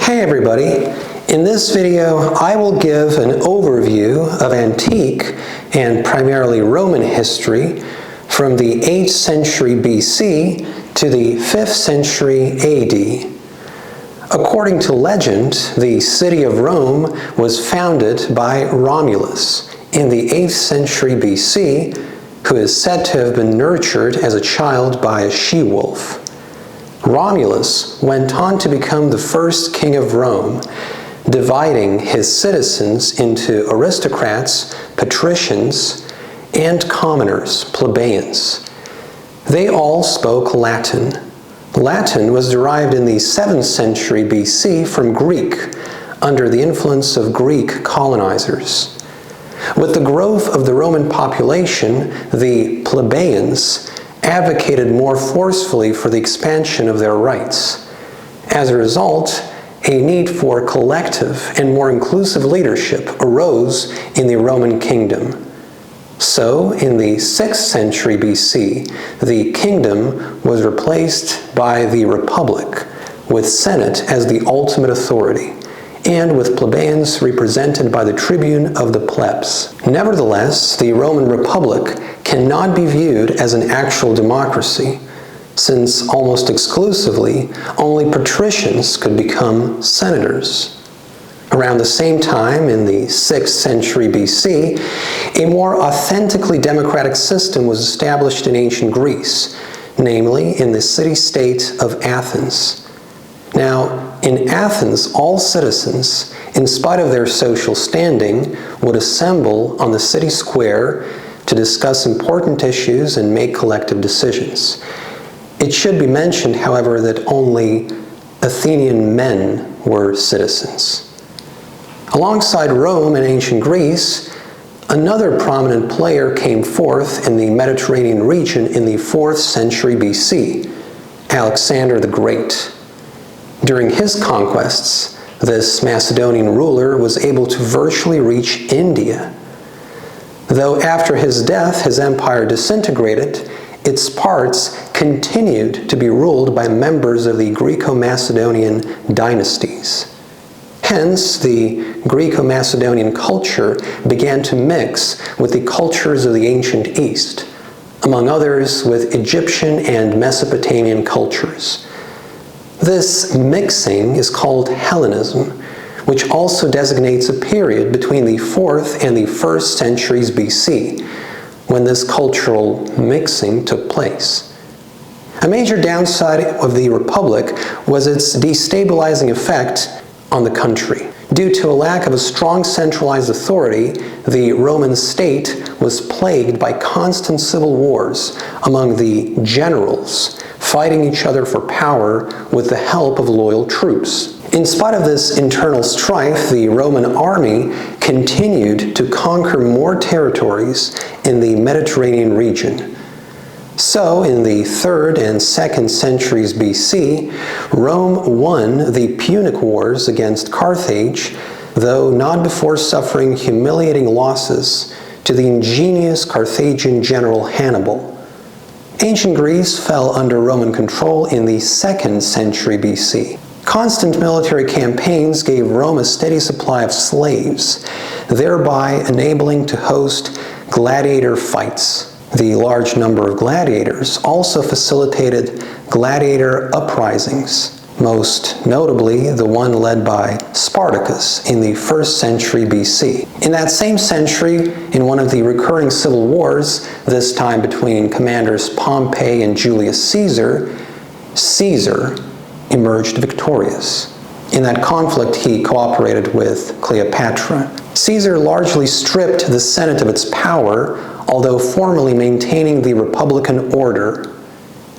Hey everybody, in this video I will give an overview of antique and primarily Roman history from the 8th century BC to the 5th century AD. According to legend, the city of Rome was founded by Romulus in the 8th century BC, who is said to have been nurtured as a child by a she-wolf. Romulus went on to become the first king of Rome, dividing his citizens into aristocrats, patricians, and commoners, plebeians. They all spoke Latin. Latin was derived in the 7th century BC from Greek, under the influence of Greek colonizers. With the growth of the Roman population, the plebeians advocated more forcefully for the expansion of their rights. As a result, a need for collective and more inclusive leadership arose in the Roman kingdom. So, in the 6th century BC, the kingdom was replaced by the republic, with Senate as the ultimate authority, and with plebeians represented by the tribune of the plebs. Nevertheless, the Roman Republic cannot be viewed as an actual democracy, since almost exclusively only patricians could become senators. Around the same time, in the 6th century BC, a more authentically democratic system was established in ancient Greece, namely in the city-state of Athens. Now, in Athens, all citizens, in spite of their social standing, would assemble on the city square to discuss important issues and make collective decisions. It should be mentioned, however, that only Athenian men were citizens. Alongside Rome and ancient Greece, another prominent player came forth in the Mediterranean region in the 4th century BC, Alexander the Great. During his conquests, this Macedonian ruler was able to virtually reach India. Though after his death his empire disintegrated, its parts continued to be ruled by members of the Greco-Macedonian dynasties. Hence, the Greco-Macedonian culture began to mix with the cultures of the ancient East, among others with Egyptian and Mesopotamian cultures. This mixing is called Hellenism, which also designates a period between the 4th and the 1st centuries BC, when this cultural mixing took place. A major downside of the Republic was its destabilizing effect on the country. Due to a lack of a strong centralized authority, the Roman state was plagued by constant civil wars among the generals, fighting each other for power with the help of loyal troops. In spite of this internal strife, the Roman army continued to conquer more territories in the Mediterranean region. So, in the 3rd and 2nd centuries BC, Rome won the Punic Wars against Carthage, though not before suffering humiliating losses to the ingenious Carthaginian general Hannibal. Ancient Greece fell under Roman control in the 2nd century BC. Constant military campaigns gave Rome a steady supply of slaves, thereby enabling to host gladiator fights. The large number of gladiators also facilitated gladiator uprisings, most notably the one led by Spartacus in the 1st century BC. In that same century, in one of the recurring civil wars, this time between commanders Pompey and Julius Caesar, Caesar emerged victorious. In that conflict, he cooperated with Cleopatra. Caesar largely stripped the Senate of its power, although formally maintaining the republican order.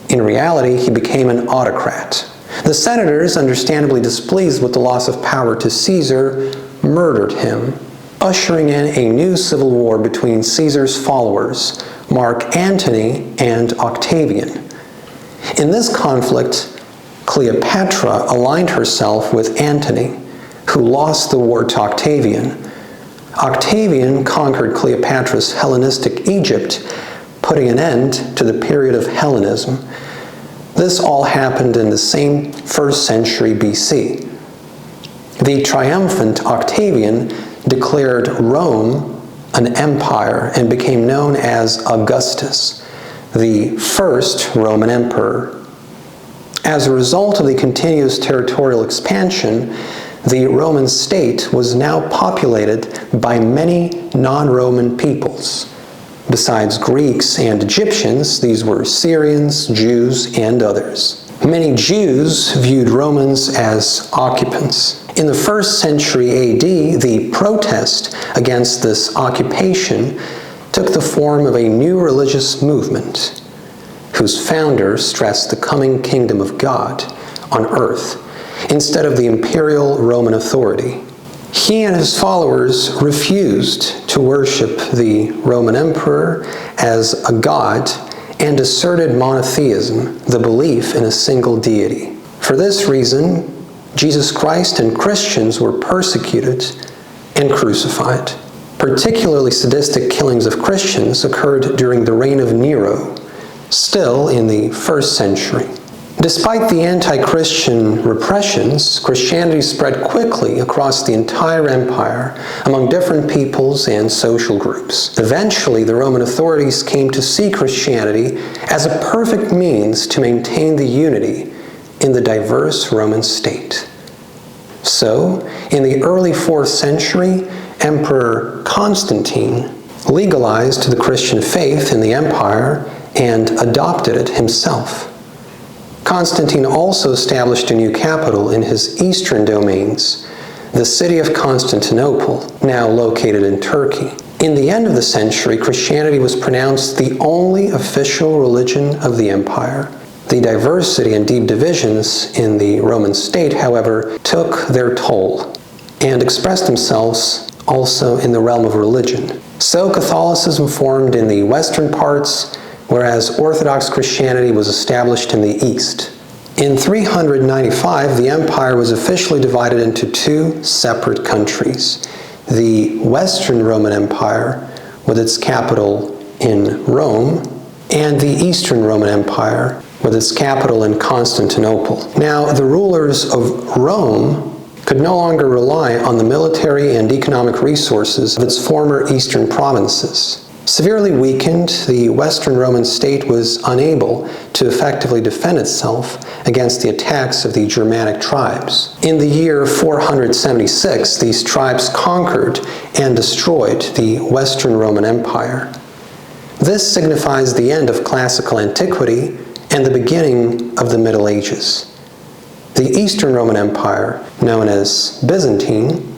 In reality, he became an autocrat. The senators, understandably displeased with the loss of power to Caesar, murdered him, ushering in a new civil war between Caesar's followers, Mark Antony and Octavian. In this conflict, Cleopatra aligned herself with Antony, who lost the war to Octavian. Octavian conquered Cleopatra's Hellenistic Egypt, putting an end to the period of Hellenism. This all happened in the same 1st century BC. The triumphant Octavian declared Rome an empire and became known as Augustus, the first Roman emperor. As a result of the continuous territorial expansion, the Roman state was now populated by many non-Roman peoples. Besides Greeks and Egyptians, these were Syrians, Jews, and others. Many Jews viewed Romans as occupants. In the 1st century AD, the protest against this occupation took the form of a new religious movement, whose founders stressed the coming kingdom of God on earth instead of the imperial Roman authority. He and his followers refused to worship the Roman emperor as a god and asserted monotheism, the belief in a single deity. For this reason, Jesus Christ and Christians were persecuted and crucified. Particularly sadistic killings of Christians occurred during the reign of Nero, still in the 1st century. Despite the anti-Christian repressions, Christianity spread quickly across the entire empire among different peoples and social groups. Eventually, the Roman authorities came to see Christianity as a perfect means to maintain the unity in the diverse Roman state. So, in the early 4th century, Emperor Constantine legalized the Christian faith in the empire and adopted it himself. Constantine also established a new capital in his eastern domains, the city of Constantinople, now located in Turkey. In the end of the century, Christianity was pronounced the only official religion of the empire. The diversity and deep divisions in the Roman state, however, took their toll and expressed themselves also in the realm of religion. So Catholicism formed in the western parts, whereas Orthodox Christianity was established in the east. In 395, the empire was officially divided into 2 separate countries: the Western Roman Empire, with its capital in Rome, and the Eastern Roman Empire, with its capital in Constantinople. Now, the rulers of Rome could no longer rely on the military and economic resources of its former eastern provinces. Severely weakened, the Western Roman state was unable to effectively defend itself against the attacks of the Germanic tribes. In the year 476, these tribes conquered and destroyed the Western Roman Empire. This signifies the end of classical antiquity and the beginning of the Middle Ages. The Eastern Roman Empire, known as Byzantine,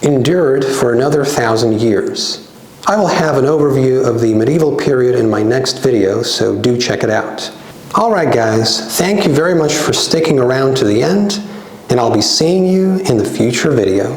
endured for another 1,000 years. I will have an overview of the medieval period in my next video, so do check it out. Alright guys, thank you very much for sticking around to the end, and I'll be seeing you in the future video.